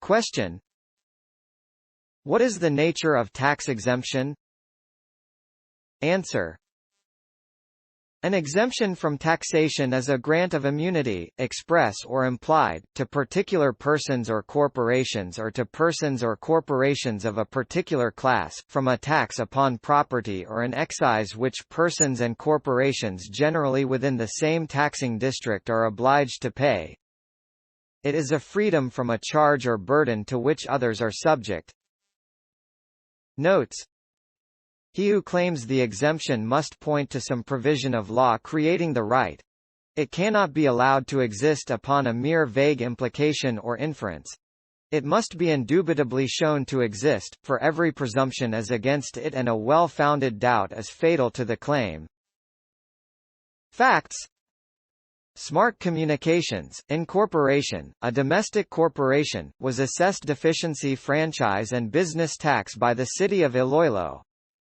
Question: what is the nature of tax exemption? Answer: an exemption from taxation is a grant of immunity, express or implied, to particular persons or corporations or to persons or corporations of a particular class, from a tax upon property or an excise which persons and corporations generally within the same taxing district are obliged to pay. It is a freedom from a charge or burden to which others are subject. Notes: he who claims the exemption must point to some provision of law creating the right. It cannot be allowed to exist upon a mere vague implication or inference. It must be indubitably shown to exist, for every presumption is against it and a well-founded doubt is fatal to the claim. Facts: Smart Communications, Incorporation, a domestic corporation, was assessed deficiency franchise and business tax by the City of Iloilo.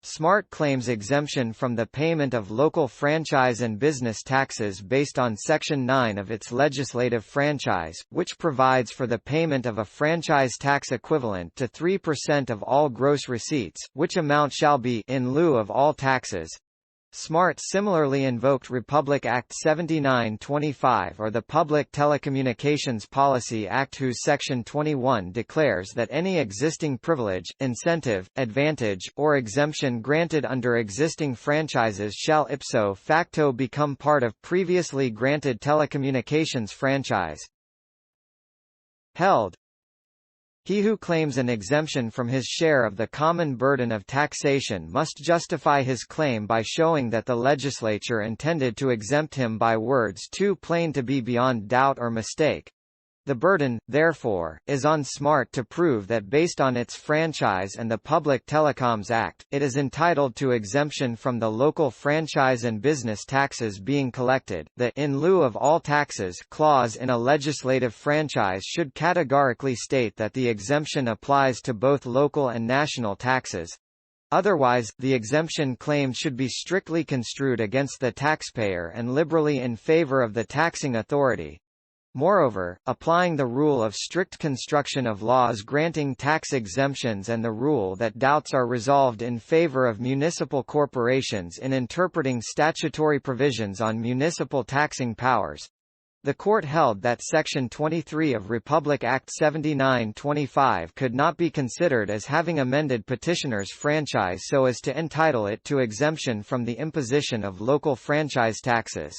Smart claims exemption from the payment of local franchise and business taxes based on Section 9 of its legislative franchise, which provides for the payment of a franchise tax equivalent to 3% of all gross receipts, which amount shall be in lieu of all taxes. Smart similarly invoked Republic Act 7925 or the Public Telecommunications Policy Act, whose Section 21 declares that any existing privilege, incentive, advantage, or exemption granted under existing franchises shall ipso facto become part of previously granted telecommunications franchise. Held: he who claims an exemption from his share of the common burden of taxation must justify his claim by showing that the legislature intended to exempt him by words too plain to be beyond doubt or mistake. The burden, therefore, is on Smart to prove that based on its franchise and the Public Telecoms Act, it is entitled to exemption from the local franchise and business taxes being collected. The "in lieu of all taxes" clause in a legislative franchise should categorically state that the exemption applies to both local and national taxes. Otherwise, the exemption claimed should be strictly construed against the taxpayer and liberally in favor of the taxing authority. Moreover, applying the rule of strict construction of laws granting tax exemptions and the rule that doubts are resolved in favor of municipal corporations in interpreting statutory provisions on municipal taxing powers, the court held that Section 23 of Republic Act 7925 could not be considered as having amended petitioner's franchise so as to entitle it to exemption from the imposition of local franchise taxes.